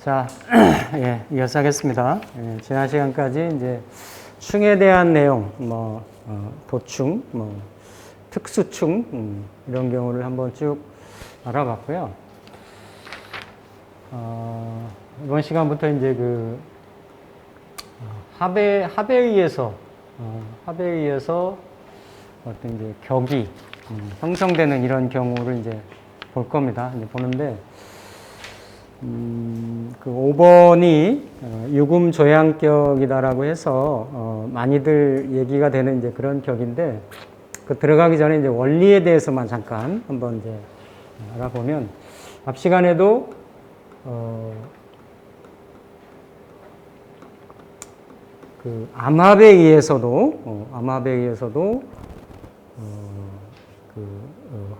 자, 예, 이어서 하겠습니다. 예, 지난 시간까지 이제 충에 대한 내용, 도충, 특수충, 이런 경우를 한번 쭉 알아봤고요. 이번 시간부터 이제 합에 의해서 어떤 이제 격이 형성되는 이런 경우를 이제 볼 겁니다. 이제 보는데, 5번이 유금조양격이다라고 해서 많이들 얘기가 되는 이제 그런 격인데, 들어가기 전에 이제 원리에 대해서만 잠깐 한번 이제 알아보면, 앞 시간에도 암합에 의해서도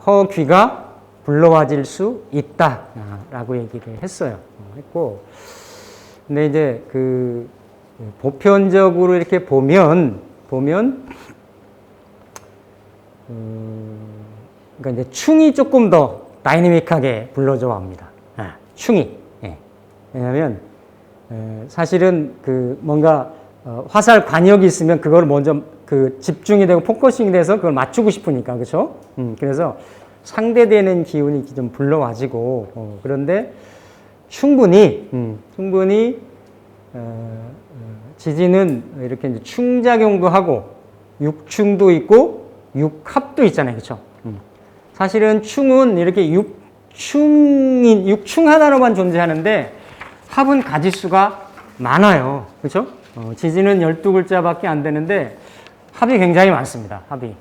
허귀가 불러와질 수 있다라고 얘기를 했고, 근데 이제 보편적으로 이렇게 보면, 그러니까 이제 충이 조금 더 다이내믹하게 불러줘 합니다. 충이. 예. 왜냐면, 사실은 뭔가 화살 관역이 있으면 그걸 먼저 집중이 되고 포커싱이 돼서 그걸 맞추고 싶으니까, 그렇죠? 그래서 상대되는 기운이 좀 불러와지고, 그런데 충분히 지진은 이렇게 이제 충작용도 하고 육충도 있고 육합도 있잖아요, 그렇죠? 사실은 충은 이렇게 육충 하나로만 존재하는데 합은 가지수가 많아요, 그렇죠? 지진은 12글자밖에 안 되는데 합이 굉장히 많습니다, 합이. 예.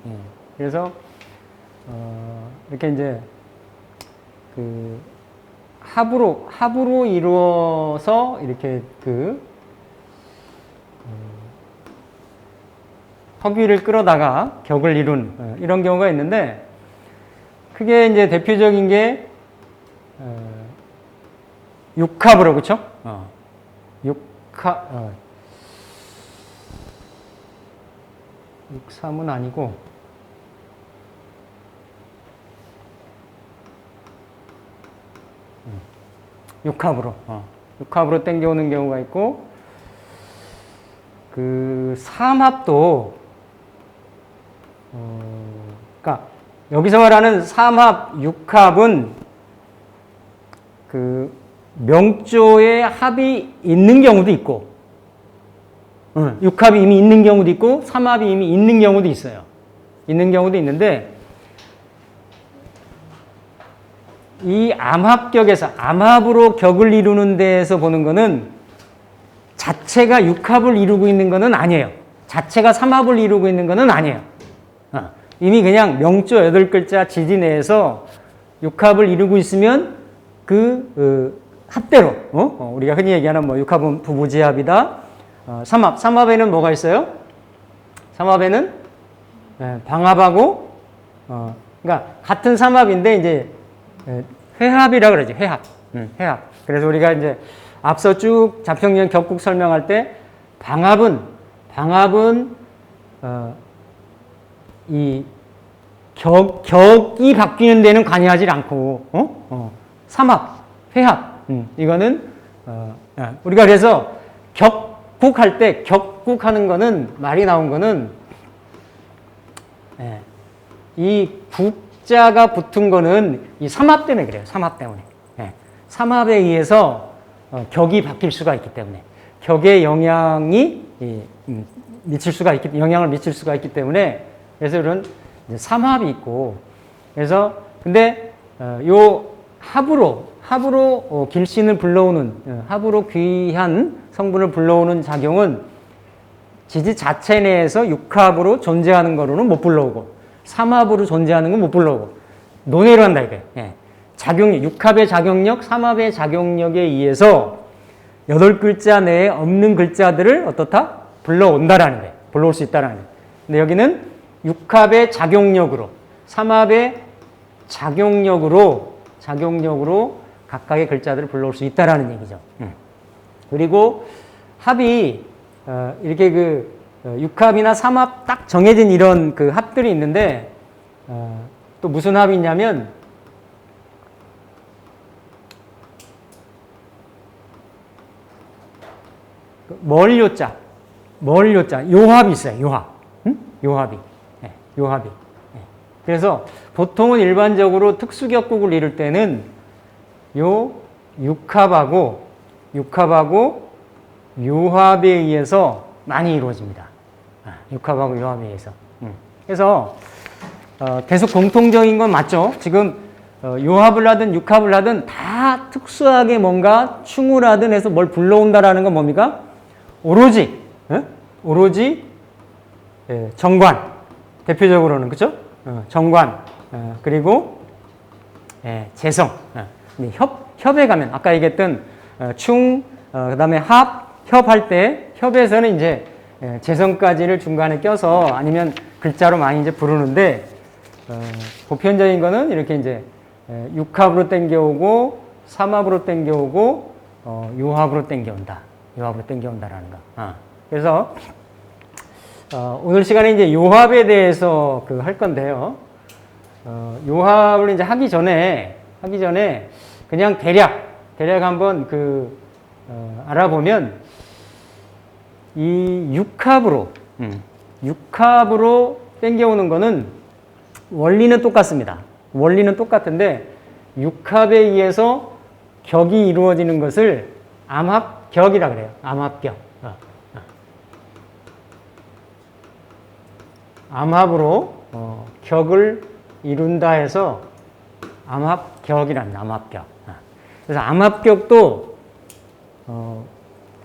그래서 이렇게 이제 합으로 이루어서 이렇게 허귀를 끌어다가 격을 이룬 이런 경우가 있는데, 크게 이제 대표적인 게 육합으로, 그렇죠? 육삼은 아니고 육합으로 땡겨오는 경우가 있고, 삼합도, 그러니까 여기서 말하는 삼합, 육합은 명조에 합이 있는 경우도 있고, 육합이 이미 있는 경우도 있고, 삼합이 이미 있는 경우도 있어요. 있는 경우도 있는데, 이 암합격에서 암합으로 격을 이루는 데에서 보는 거는 자체가 육합을 이루고 있는 거는 아니에요. 자체가 삼합을 이루고 있는 거는 아니에요. 이미 그냥 명조 8글자 지지 내에서 육합을 이루고 있으면 합대로, 우리가 흔히 얘기하는 육합은 부부지합이다. 삼합에는 뭐가 있어요? 삼합에는 방합하고, 그러니까 같은 삼합인데 이제 회합이라 그러지, 회합. 그래서 우리가 이제 앞서 쭉 자평련 격국 설명할 때 방합은 이 격이 바뀌는 데는 관여하지 않고, 삼합, 회합. 이거는 우리가 그래서 격국할 때 격국하는 거는 말이 나온 거는 이 국자가 붙은 거는 이 삼합 때문에 그래요. 삼합 때문에. 삼합에 의해서 격이 바뀔 수가 있기 때문에, 격에 영향을 미칠 수가 있기 때문에, 그래서 이런 삼합이 있고, 그래서 근데 요 합으로 길신을 불러오는, 합으로 귀한 성분을 불러오는 작용은 지지 자체 내에서 육합으로 존재하는 거로는 못 불러오고, 삼합으로 존재하는 건 못 불러오고, 논외로 한다 이거예요. 작용력, 육합의 작용력, 삼합의 작용력에 의해서 8글자 내에 없는 글자들을 어떻다? 불러온다라는 거예요. 불러올 수 있다라는 거예요. 근데 여기는 육합의 작용력으로, 삼합의 작용력으로 각각의 글자들을 불러올 수 있다라는 얘기죠. 그리고 합이 이렇게 육합이나 삼합 딱 정해진 이런 그 합들이 있는데, 또 무슨 합이 있냐면, 멀요자, 요합이 있어요, 요합. 응? 요합이. 네, 요합이. 네. 그래서 보통은 일반적으로 특수격국을 이룰 때는 요 육합하고 요합에 의해서 많이 이루어집니다. 육합하고 요합에 의해서. 그래서 계속 공통적인 건 맞죠? 지금 요합을 하든 육합을 하든 다 특수하게 뭔가 충을 하든 해서 뭘 불러온다라는 건 뭡니까? 오로지 정관, 대표적으로는 그죠? 정관, 그리고 재성. 협에 가면 아까 얘기했던 충, 그다음에 협할 때 협에서는 이제 재성까지를 중간에 껴서 아니면 글자로 많이 이제 부르는데, 보편적인 거는 이렇게 이제 육합으로 땡겨오고 삼합으로 땡겨오고 요합으로 땡겨온다. 요합으로 땡겨온다라는 거. 그래서 오늘 시간에 이제 요합에 대해서 할 건데요. 요합을 이제 하기 전에 그냥 대략 한번 알아보면 이 육합으로 땡겨오는 거는 원리는 똑같습니다. 원리는 똑같은데 육합에 의해서 격이 이루어지는 것을 암합격이라 그래요. 암합격. 암합으로 격을 이룬다 해서 암합격이랍니다. 암합격. 그래서 암합격도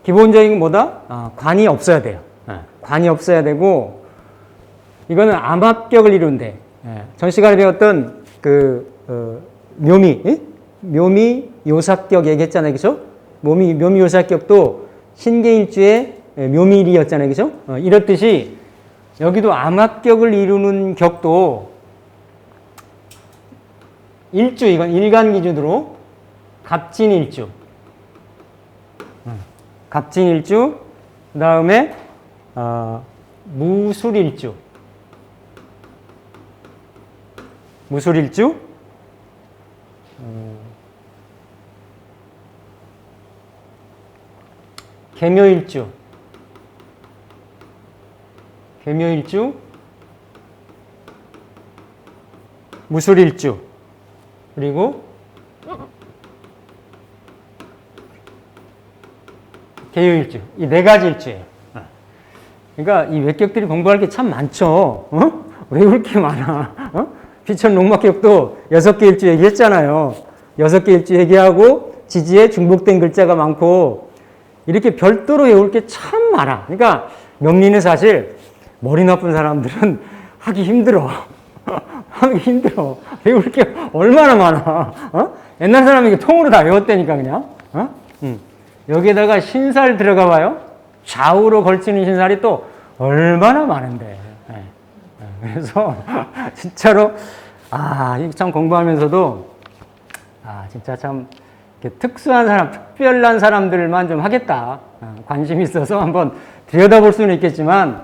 기본적인 건 뭐다? 관이 없어야 돼요. 관이 없어야 되고, 이거는 암합격을 이룬데, 전 시간에 배웠던 묘미 요사격 얘기했잖아요. 그죠? 묘미 요사격도 신계일주의 묘미일이었잖아요. 그죠? 이렇듯이 여기도 암합격을 이루는 격도 일주, 이건 일간 기준으로 갑진일주, 그 다음에 무술일주, 계묘일주, 무술일주, 그리고 계요일주. 이 네 가지 일주예요. 그러니까 이 외격들이 공부할 게 참 많죠. 외울 게 많아. 비천 농막격도 6개 일주 얘기했잖아요. 6개 일주 얘기하고 지지에 중복된 글자가 많고 이렇게 별도로 외울 게 참 많아. 그러니까 명리는 사실 머리 나쁜 사람들은 하기 힘들어. 외울 게 얼마나 많아. 옛날 사람이 이게 통으로 다 외웠다니까 그냥. 여기에다가 신살 들어가 봐요. 좌우로 걸치는 신살이 또 얼마나 많은데. 그래서 진짜로 참 공부하면서도 진짜 참 특수한 사람, 특별한 사람들만 좀 하겠다. 관심 있어서 한번 들여다볼 수는 있겠지만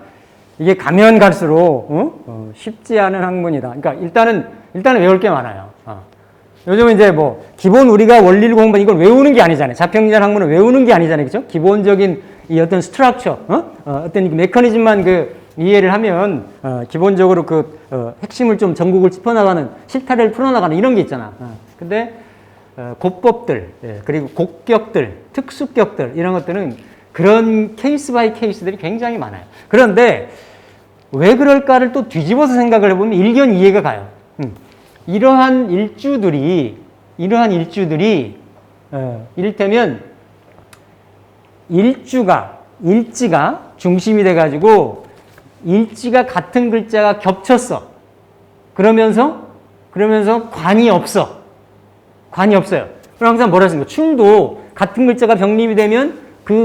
이게 가면 갈수록 쉽지 않은 학문이다. 그러니까 일단은 외울 게 많아요. 요즘은 이제 기본 우리가 원리를 공부하는 이걸 외우는 게 아니잖아요. 자평기전 학문은 외우는 게 아니잖아요. 그죠? 기본적인 이 어떤 스트럭처, 어떤 메커니즘만 이해를 하면, 기본적으로 핵심을 좀 전국을 짚어나가는, 실타래를 풀어나가는 이런 게 있잖아. 근데, 고법들, 그리고 곡격들, 특수격들, 이런 것들은 그런 케이스 바이 케이스들이 굉장히 많아요. 그런데, 왜 그럴까를 또 뒤집어서 생각을 해보면 일견 이해가 가요. 이러한 일지가 이를테면 일지가 중심이 돼가지고 일지가 같은 글자가 겹쳤어. 그러면서 관이 없어요. 그럼 항상 뭐라 했습니까? 충도 같은 글자가 병립이 되면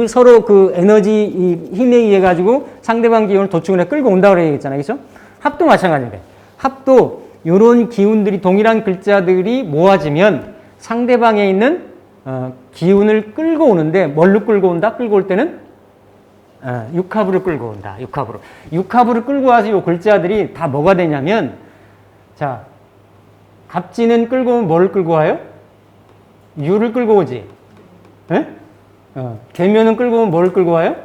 서로 에너지 힘에 의해 가지고 상대방 기운을 도충을 끌고 온다고 그랬잖아요. 그죠? 합도 마찬가지인데. 합도 요런 기운들이 동일한 글자들이 모아지면 상대방에 있는 기운을 끌고 오는데 뭘로 끌고 온다? 끌고 올 때는 육합으로 끌고 온다. 육합으로. 육합으로 끌고 와서 요 글자들이 다 뭐가 되냐면, 자, 갑진은 끌고 오면 뭐를 끌고 와요? 유를 끌고 오지. 예? 계묘는 끌고 오면 뭐를 끌고 와요?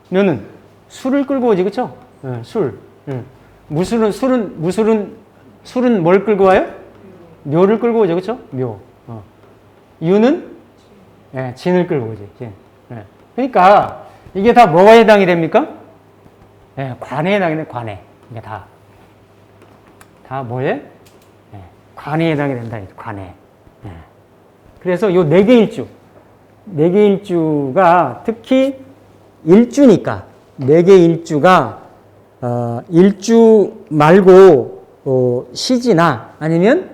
묘는 술을 끌고 오지, 그쵸? 술. 술은 뭘 끌고 와요? 묘를 끌고 오죠, 그쵸? 묘. 유는 진을 끌고 오지. 진. 그러니까 이게 다 뭐가 해당이 됩니까? 관에 해당이 돼. 관에. 이게 다 뭐에? 관에 해당이 된다. 관에. 그래서 요 4개 일주. 4개 일주가 특히 일주니까 4개 일주가 일주 말고 시지나 아니면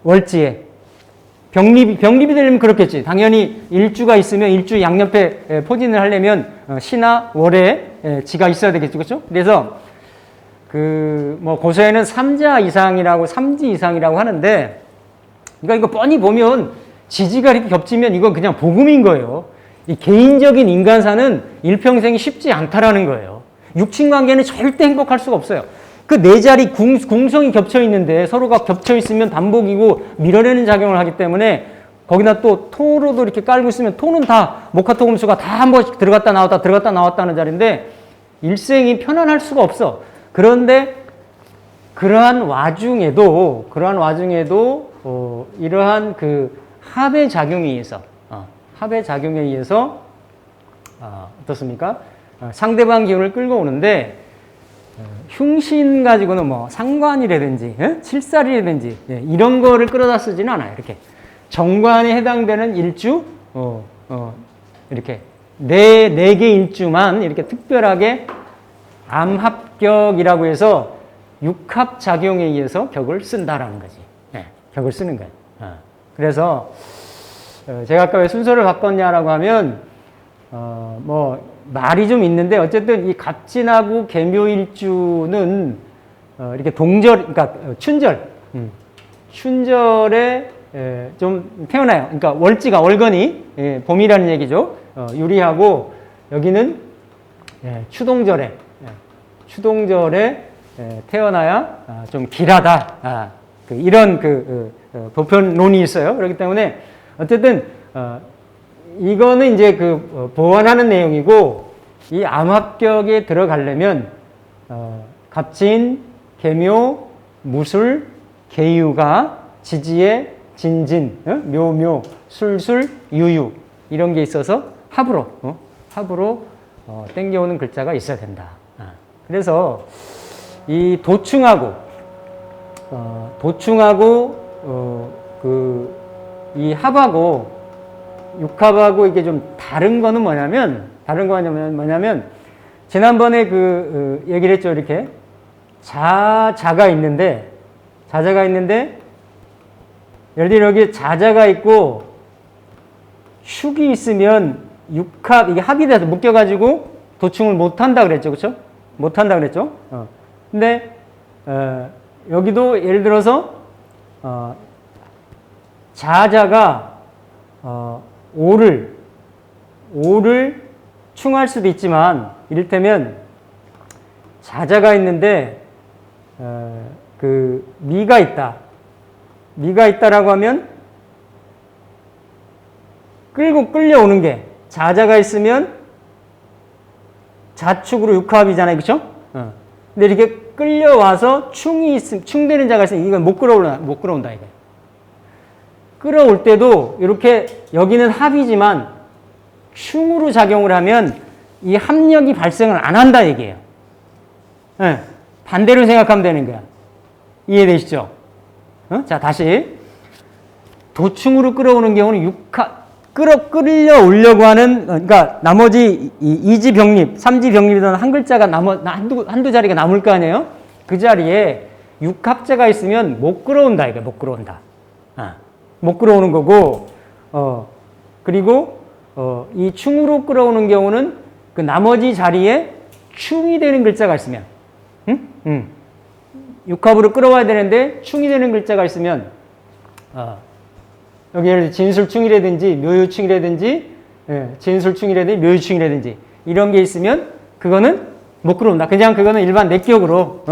월지에 병립이 되려면 그렇겠지. 당연히 일주가 있으면 일주 양옆에 포진을 하려면 시나 월에 지가 있어야 되겠죠. 그렇죠? 그래서 뭐 고서에는 3자 이상이라고 3지 이상이라고 하는데, 그러니까 이거 뻔히 보면 지지가 이렇게 겹치면 이건 그냥 복음인 거예요. 이 개인적인 인간사는 일평생이 쉽지 않다라는 거예요. 육친 관계는 절대 행복할 수가 없어요. 그 네 자리 궁성이 겹쳐 있는데 서로가 겹쳐 있으면 반복이고 밀어내는 작용을 하기 때문에, 거기다 또 토로도 이렇게 깔고 있으면 토는 다 목화토금수가 다 한 번씩 들어갔다 나왔다 하는 자리인데 일생이 편안할 수가 없어. 그런데 그러한 와중에도 이러한 그 합의 작용에 의해서 어떻습니까? 상대방 기운을 끌고 오는데, 흉신 가지고는 뭐 상관이라든지 칠살이라든지 이런 거를 끌어다 쓰지는 않아요. 이렇게 정관에 해당되는 일주 이렇게 네 개 일주만 이렇게 특별하게 암합격이라고 해서 육합 작용에 의해서 격을 쓴다라는 거지. 격을 쓰는 거예요. 그래서 제가 아까 왜 순서를 바꿨냐라고 하면 뭐 말이 좀 있는데, 어쨌든 이 갑진하고 계묘일주는 이렇게 그러니까 춘절에 좀 태어나요. 그러니까 월건이 봄이라는 얘기죠. 유리하고, 여기는 추동절에 태어나야 좀 길하다. 이런 보편론이 있어요. 그렇기 때문에 어쨌든 이거는 이제 보완하는 내용이고, 이 암합격에 들어가려면 갑진, 계묘, 무술, 계유가 지지에 진진, 묘묘, 술술, 유유 이런 게 있어서 합으로 땡겨오는 글자가 있어야 된다. 그래서 이 도충하고 이 합하고 육합하고 이게 좀 다른 거는 뭐냐면, 지난번에 얘기를 했죠. 이렇게 자가 있는데 예를 들어 여기 자자가 있고 축이 있으면 육합, 이게 합이 돼서 묶여가지고 도충을 못한다 그랬죠. 그렇죠? 못한다 그랬죠. 근데 여기도 예를 들어서 자자가 오를 충할 수도 있지만, 이를테면 자자가 있는데 미가 있다라고 하면 끌려오는 게, 자자가 있으면 자축으로 육합이잖아요. 그렇죠? 근데 이렇게 끌려와서 충되는 자가 있으면 이건 못 끌어온다 이게. 끌어올 때도 이렇게 여기는 합이지만 충으로 작용을 하면 이 합력이 발생을 안 한다 얘기예요. 반대로 생각하면 되는 거야. 이해되시죠? 자, 다시. 도충으로 끌어오는 경우는 끌려오려고 하는, 그러니까 나머지 이지병립, 삼지병립이든 한 글자가 한두 자리가 남을 거 아니에요? 그 자리에 육합자가 있으면 못 끌어온다, 이게 못 끌어온다. 못 끌어오는 거고, 그리고, 이 충으로 끌어오는 경우는 그 나머지 자리에 충이 되는 글자가 있으면, 육합으로 끌어와야 되는데 충이 되는 글자가 있으면, 여기 예를 들어 진술충이라든지 묘유충이라든지 진술충이라든지 묘유충이라든지 이런 게 있으면 그거는 못 끌어온다. 그냥 그거는 일반 내격으로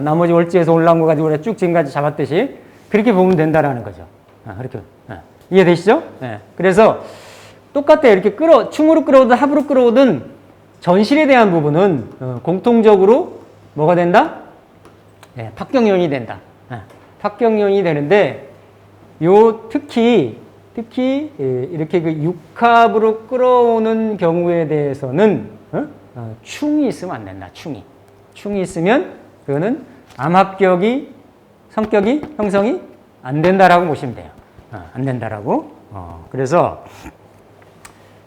나머지 월지에서 올라온 거 가지고 쭉 지금까지 잡았듯이 그렇게 보면 된다라는 거죠. 그렇게 이해되시죠? 그래서 똑같아. 이렇게 충으로 끌어오든 합으로 끌어오든 전실에 대한 부분은 공통적으로 뭐가 된다? 합경련이 된다. 합경련이 되는데 특히 이렇게 그 육합으로 끌어오는 경우에 대해서는 충이 있으면 안 된다. 충이 있으면 그거는 암합격이 성격이 형성이 안 된다라고 보시면 돼요. 안 된다라고. 그래서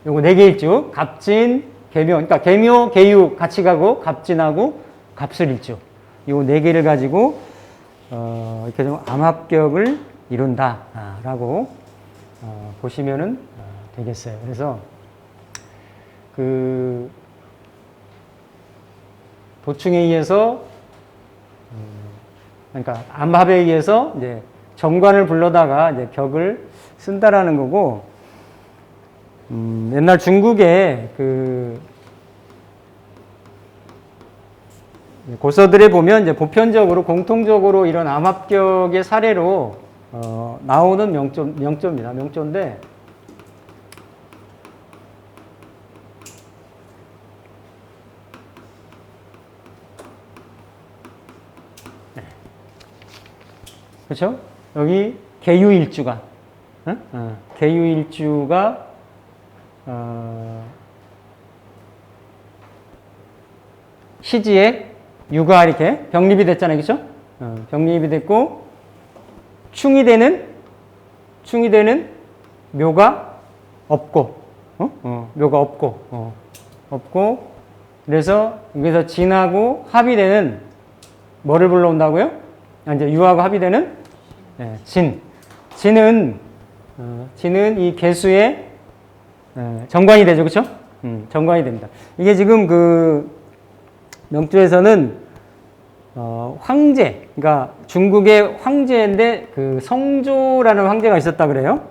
요거 4개 일주 갑진, 계묘, 그러니까 계묘, 계유 같이 가고 갑진하고 갑술일주 요 4개를 가지고 이렇게 좀 암합격을 이룬다라고 보시면은 되겠어요. 그래서 그 도충에 의해서 그러니까 암합에 의해서 이제 정관을 불러다가 이제 격을 쓴다라는 거고 옛날 중국에 그 고서들에 보면 이제 보편적으로 공통적으로 이런 암합격의 사례로 나오는 명조입니다. 명조인데 그렇죠? 여기 계유일주가 계유일주가 시지에 유가 이렇게 병립이 됐잖아요. 그렇죠? 병립이 됐고 충이 되는 묘가 없고 묘가 없고 그래서 여기서 진하고 합이 되는 뭐를 불러온다고요? 이제 유하고 합이 되는 진은 이 개수의 정관이 되죠. 그렇죠? 정관이 됩니다. 이게 지금 그 명조에서는 황제, 그러니까 중국의 황제인데 그 성조라는 황제가 있었다 그래요.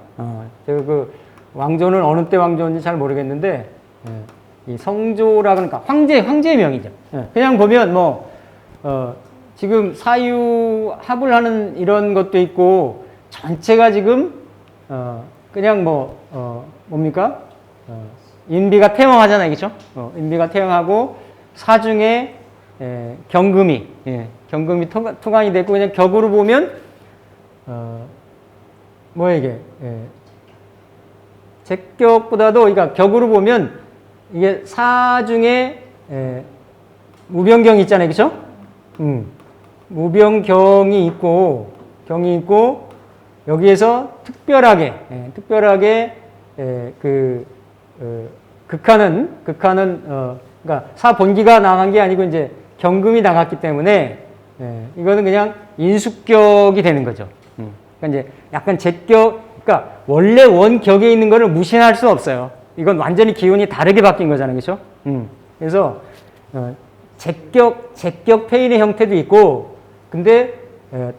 제가 그 왕조는 어느 때 왕조인지 잘 모르겠는데 이 성조라 그러니까 황제의 명이죠. 그냥 보면 뭐 지금 사유 합을 하는 이런 것도 있고 전체가 지금 그냥 뭡니까? 인비가 태영하잖아요. 그렇죠? 인비가 태영하고 사중에 경금이 투간이 됐고 그냥 격으로 보면 뭐야 이게 제격보다도 그러니까 격으로 보면 이게 사중에 무병경이 있잖아요. 그렇죠? 무병경이 있고 경이 있고 여기에서 특별하게 극하는 그러니까 사본기가 나간 게 아니고 이제 경금이 나갔기 때문에 이거는 그냥 인수격이 되는 거죠. 그러니까 이제 약간 제격, 그러니까 원래 원격에 있는 거를 무시할 수 없어요. 이건 완전히 기운이 다르게 바뀐 거잖아요, 그렇죠? 그래서 제격 폐인의 형태도 있고, 근데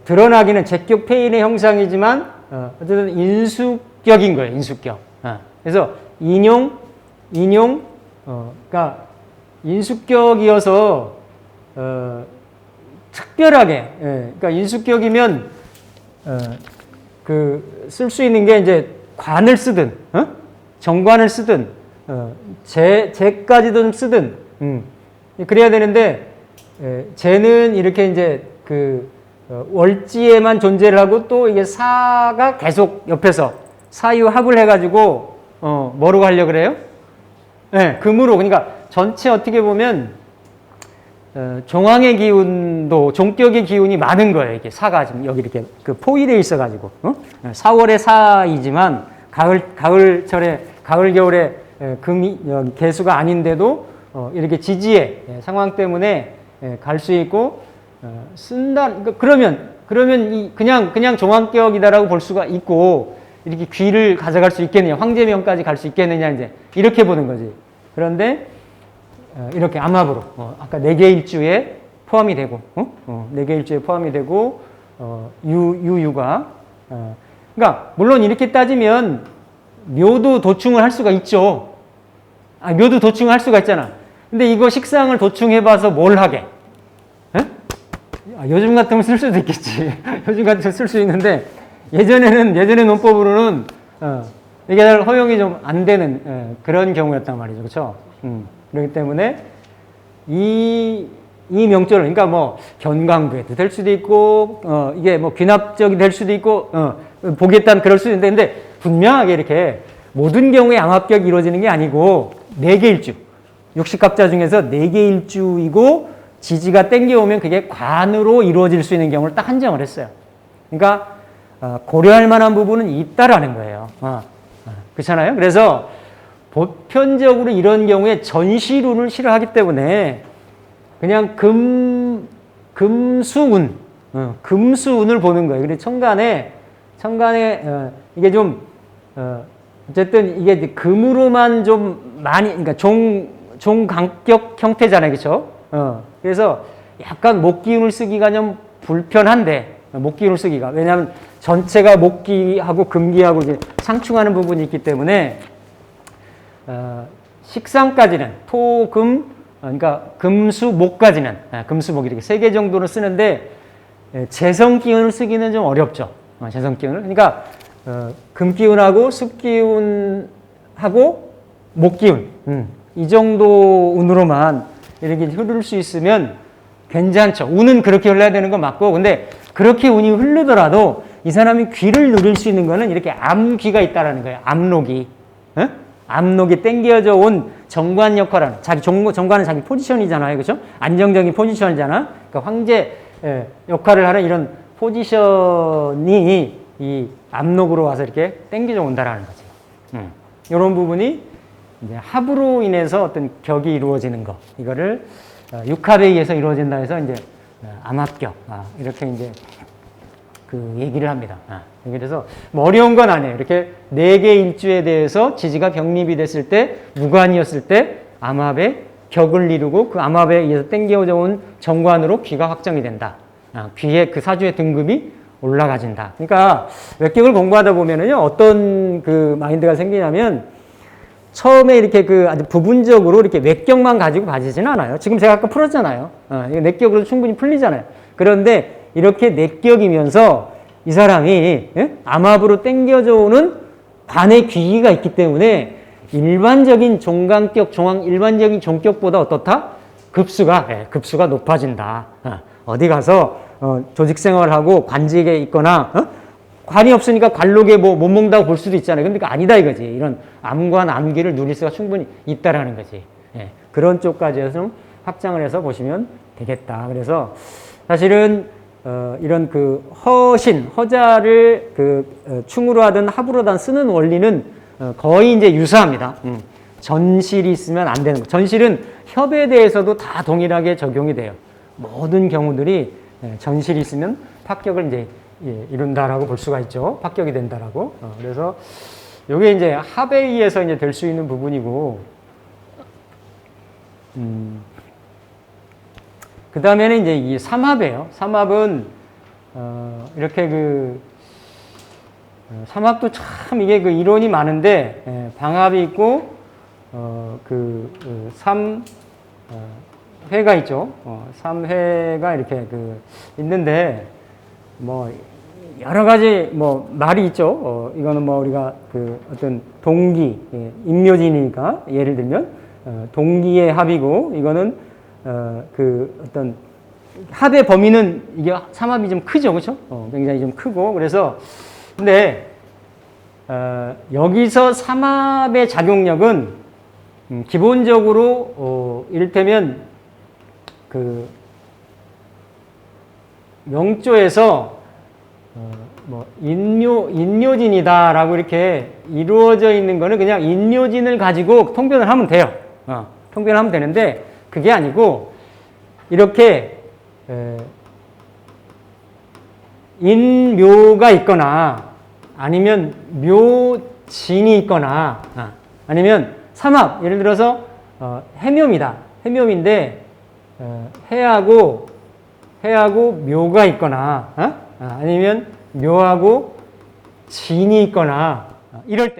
드러나기는 제격 폐인의 형상이지만 어쨌든 인수격인 거예요, 인수격. 그래서 그러니까 인수격이어서 특별하게, 그러니까 인수격이면 쓸 수 있는 게 이제 관을 쓰든, 정관을 쓰든, 제까지도 좀 쓰든, 그래야 되는데, 제는 이렇게 이제 월지에만 존재를 하고 또 이게 사가 계속 옆에서 사유합을 해가지고, 뭐로 하려고 그래요? 금으로. 그러니까 전체 어떻게 보면, 종황의 기운도, 종격의 기운이 많은 거예요. 이게 사가 지금 여기 이렇게 포위되어 있어가지고. 4월의 사이지만, 가을철에, 겨울에 금이, 개수가 아닌데도, 이렇게 지지의 상황 때문에 갈 수 있고, 쓴다. 그러면 그냥 종황격이다라고 볼 수가 있고, 이렇게 귀를 가져갈 수 있겠느냐, 황제명까지 갈 수 있겠느냐, 이제, 이렇게 보는 거지. 그런데, 이렇게 암합으로, 아까 4개 일주에 포함이 되고, 4개 일주에 포함이 되고, 유가, 그러니까 물론 이렇게 따지면 묘도 도충을 할 수가 있죠. 묘도 도충을 할 수가 있잖아. 근데 이거 식상을 도충해봐서 뭘 하게? 요즘 같으면 쓸 수도 있겠지. 요즘 같으면 쓸 수 있는데 예전의 논법으로는 이게 허용이 좀 안 되는 그런 경우였단 말이죠. 그렇죠? 그렇기 때문에 이 명조를 그러니까 뭐 견강부에도 될 수도 있고 이게 뭐 귀납적이 될 수도 있고 보기에 따른 그럴 수도 있는데 근데 분명하게 이렇게 모든 경우에 암합격이 이루어지는 게 아니고 4개 일주 육식갑자 중에서 4개 일주이고 지지가 땡겨오면 그게 관으로 이루어질 수 있는 경우를 딱 한정을 했어요. 그러니까 고려할 만한 부분은 있다라는 거예요. 그렇잖아요. 그래서 보편적으로 이런 경우에 전시론을 싫어하기 때문에 그냥 금수운, 금수운을 보는 거예요. 그래서 천간에 이게 좀 어쨌든 이게 금으로만 좀 많이 그러니까 종강격 형태잖아요, 그렇죠? 그래서 약간 목기운을 쓰기가 좀 불편한데 목기운을 쓰기가 왜냐하면 전체가 목기하고 금기하고 이제 상충하는 부분이 있기 때문에 식상까지는 토금 그러니까 금수목까지는 금수목 이렇게 3개 정도를 쓰는데 재성기운을 쓰기는 좀 어렵죠. 재성기운을 그러니까 금기운하고 습기운하고 목기운 이 정도 운으로만 이렇게 흐를 수 있으면 괜찮죠. 운은 그렇게 흘러야 되는 건 맞고 근데 그렇게 운이 흐르더라도 이 사람이 귀를 누릴 수 있는 거는 이렇게 암귀가 있다라는 거예요. 암록이. 암록이 땡겨져 온 정관 역할은 자기 정관은 자기 포지션이잖아요. 그렇죠? 안정적인 포지션이잖아. 그러니까 황제 역할을 하는 이런 포지션이 이 암록으로 와서 이렇게 땡겨져 온다라는 거지. 이런 부분이 이제 합으로 인해서 어떤 격이 이루어지는 거. 이거를 육합에 의해서 이루어진다 해서 이제 암합격. 이렇게 이제 그 얘기를 합니다. 그래서 뭐 어려운 건 아니에요. 이렇게 4개 일주에 대해서 지지가 병립이 됐을 때 무관이었을 때 암합의 격을 이루고 그 암합에 의해서 땡겨져 온 정관으로 귀가 확정이 된다. 귀의 그 사주의 등급이 올라가진다. 그러니까 외격을 공부하다 보면은요 어떤 그 마인드가 생기냐면 처음에 이렇게 그 아주 부분적으로 이렇게 외격만 가지고 봐지지는 않아요. 지금 제가 아까 풀었잖아요. 내격으로 충분히 풀리잖아요. 그런데 이렇게 내격이면서 이 사람이 암합으로 땡겨져 오는 관의 귀기가 있기 때문에 일반적인 종강격, 일반적인 종격보다 어떻다? 급수가 높아진다. 어디 가서 조직 생활하고 관직에 있거나 관이 없으니까 관록에 뭐 못 먹는다고 볼 수도 있잖아요. 근데 아니다 이거지. 이런 암관, 암기를 누릴 수가 충분히 있다라는 거지. 그런 쪽까지 해서 좀 확장을 해서 보시면 되겠다. 그래서 사실은 이런 그 허자를 그 충으로 하든 합으로 하든 쓰는 원리는 거의 이제 유사합니다. 전실이 있으면 안 되는 거. 전실은 협에 대해서도 다 동일하게 적용이 돼요. 모든 경우들이 전실이 있으면 합격을 이제 이룬다라고 볼 수가 있죠. 합격이 된다라고. 그래서 이게 이제 합에 의해서 이제 될 수 있는 부분이고, 그 다음에는 이제 이 삼합이에요. 삼합은, 이렇게 삼합도 참 이게 그 이론이 많은데, 방합이 있고, 회가 있죠. 3회가 이렇게 있는데, 뭐, 여러 가지 말이 있죠. 이거는 우리가 어떤 동기, 임묘진이니까, 예를 들면, 동기의 합이고, 이거는, 어떤 합의 범위는 이게 삼합이 좀 크죠. 그렇죠? 굉장히 좀 크고. 그래서, 근데, 여기서 삼합의 작용력은, 기본적으로, 이를테면, 명조에서 인묘진이다라고 이렇게 이루어져 있는 거는 그냥 인묘진을 가지고 통변을 하면 돼요. 통변을 하면 되는데 그게 아니고 이렇게 인묘가 있거나 아니면 묘진이 있거나 아니면 삼합 예를 들어서 해묘입니다. 해묘인데 해하고 묘가 있거나 아니면 묘하고 진이 있거나 이럴 때